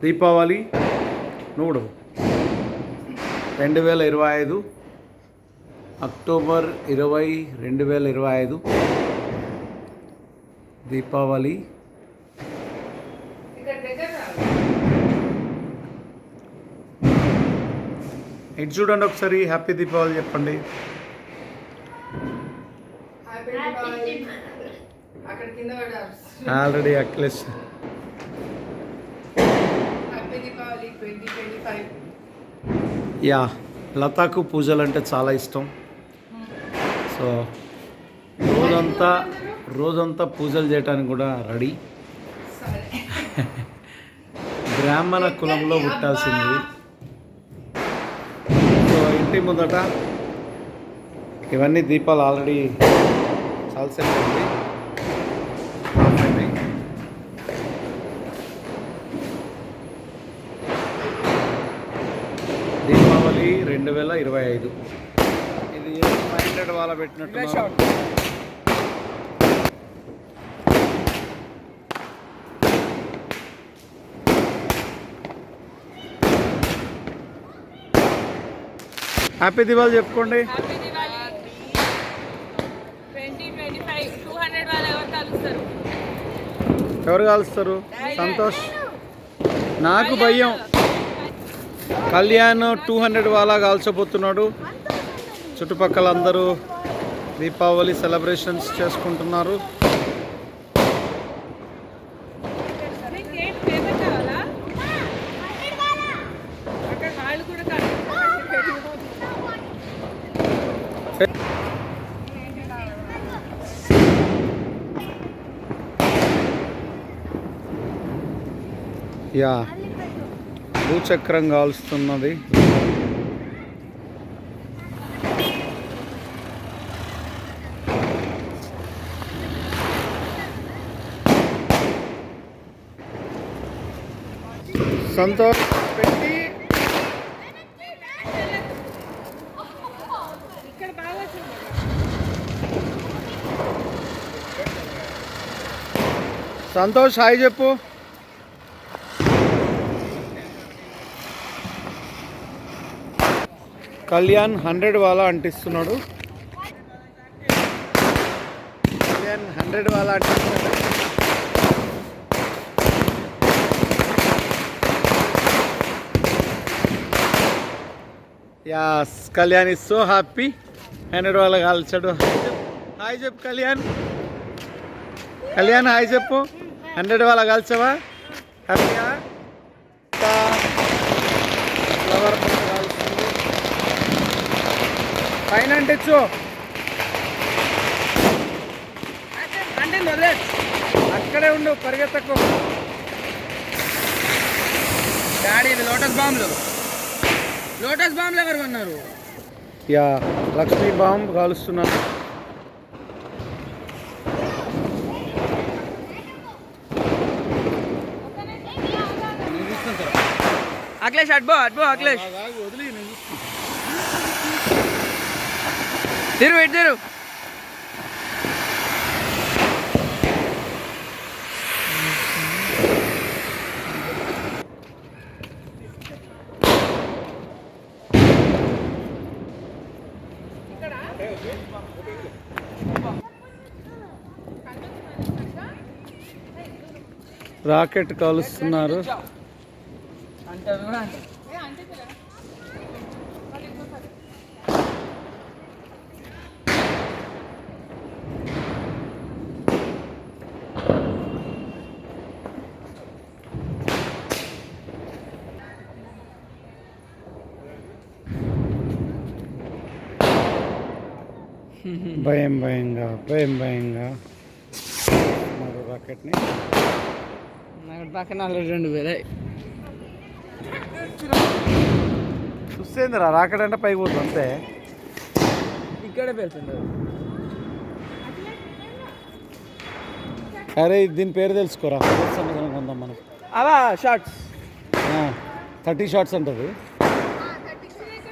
Deepavali నూడు 2025 October 20, 2025 Deepavali. ఇటు చూడండి ఒకసారి, హ్యాపీ దీపావళి చెప్పండి. ఆల్రెడీ అక్లెస్. యా, లతాకు పూజలు అంటే చాలా ఇష్టం. సో రోజంతా పూజలు చేయడానికి కూడా రెడీ. బ్రాహ్మణ కులంలో పుట్టాల్సింది. సో ఇంటి ముందట ఇవన్నీ దీపాలు ఆల్రెడీ చాలాసేపు ఉంది. దీపావళి 2025. ఇది 500 వాళ్ళ పెట్టినట్టు. హ్యాపీ దివాళి చెప్పుకోండి. ఎవరు కాలుస్తారు? సంతోష్. నాకు భయం. కళ్యాణ్ 200 వాళ్ళ కాల్చబోతున్నాడు. చుట్టుపక్కల అందరూ దీపావళి సెలబ్రేషన్స్ చేసుకుంటున్నారు. యా, భూచక్రం కాలుస్తున్నది. సంతోష్ పెట్టి సంతోష్ హాయ్ చెప్పు. కళ్యాణ్ 100 వాళ్ళ అంటిస్తున్నాడు. కళ్యాణ్ 100 వాళ్ళ అంటిస్తున్నాడు. Yes, Kalyan is so happy. 100 వాళ్ళ కాల్చాడు. హాయ్ చెప్పు కళ్యాణ్. కళ్యాణ్ హాయ్ చెప్పు. 100 వాళ్ళ కాల్చావా? హ్యాపీగా. ఫ్లవర్ పైన అంటించు. అక్కడే ఉండు, పరిగెత్తకు. డాడీ ఇది లోటస్ బాంబులు ఎవరు కొన్నారు? యా, లక్ష్మీ బాంబ్ కాలుస్తున్నారు. అఖిలేష్ అడ్బో అఖిలేష్ వదిలి తిరు. రాకెట్ కాలుస్తున్నారు. భయంగా మరో రాకెట్ని పక్కన 2,000 చూస్తేందిరా. రాకెట్ అంటే పైకి పోతుంది అంతే. ఇక్కడే పెడుతుంది. అరే దీని పేరు తెలుసుకోరా. కొందాం మనం. అలా షార్ట్స్ 30 షార్ట్స్ అంటది.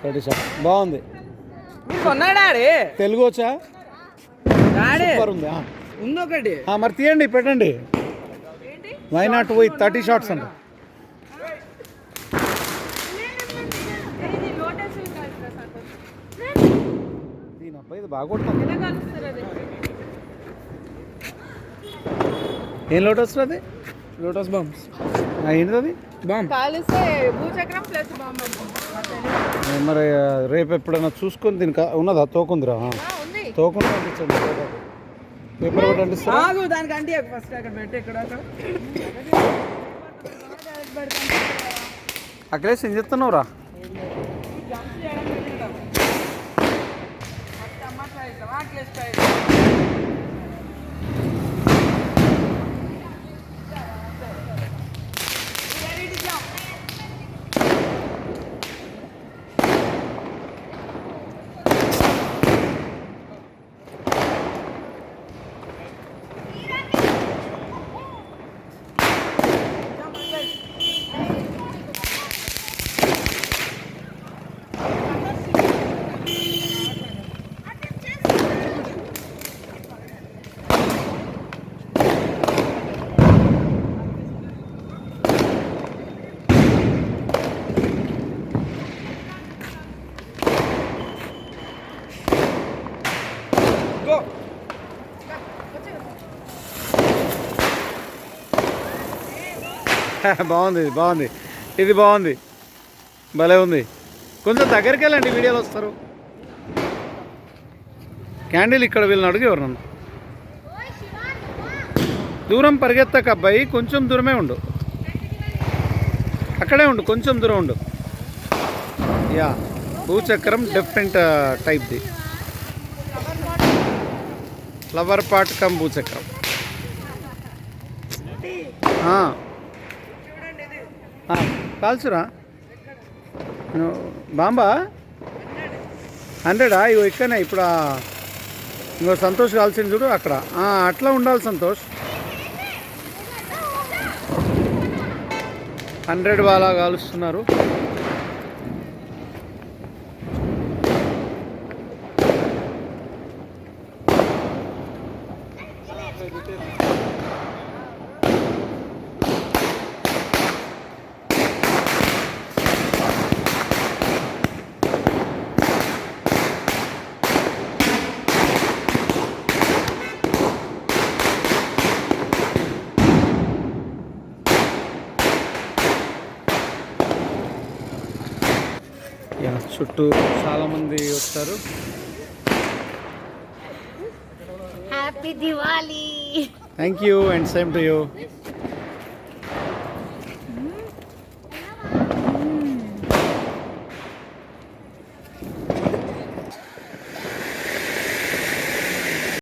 30 షార్ట్స్ బాగుంది. కొన్నాడాడి తెలుగు వచ్చా? ఉంది ఒకటి. మరి తీయండి, పెట్టండి. వై నాట్ పోయి 30 షార్ట్స్ అంట. అబ్బాయి ఇది బాగా కొడుతుంది. ఏం లోటస్ అది? Lotus bombs. ఏంటిది అది? బాంబ్ కాలిస్తే భూచక్రం ప్లస్ బాంబ్ మరి రేపు ఎప్పుడైనా చూసుకొని దీనికి ఉన్నదా? తోకుందిరా? ఉంది. తోకుండా పంపించండి. పేపర్ ఒకటి అంటిస్తారా? ఆగు, దానికి అంటే ఫస్ట్ అక్కడ పెట్టి ఇక్కడ అఖిలేష్ ఏం చెప్తున్నావురా? బాగుంది, బాగుంది, ఇది బాగుంది, భలే ఉంది. కొంచెం దగ్గరికి వెళ్ళండి, వీడియోలు వస్తారు. క్యాండిల్ ఇక్కడ వీళ్ళని అడుగు ఎవరు నన్ను. దూరం పరిగెత్తక అబ్బాయి, కొంచెం దూరమే ఉండు, అక్కడే ఉండు, కొంచెం దూరం ఉండు. యా, భూచక్రం డిఫరెంట్ టైప్ది, ఫ్లవర్ పాట్ కమ్ భూచక్రం. కాల్చురా బాంబా 100. ఇగో ఇక్కడనే ఇప్పుడు ఇంకో సంతోష్ కాల్సింది చూడు అక్కడ. అట్లా ఉండాలి సంతోష్. 100 వాళ్ళ కాలుస్తున్నారు. చుట్టూ చాలా మంది వస్తారు. Happy Diwali. Thank you and same to you.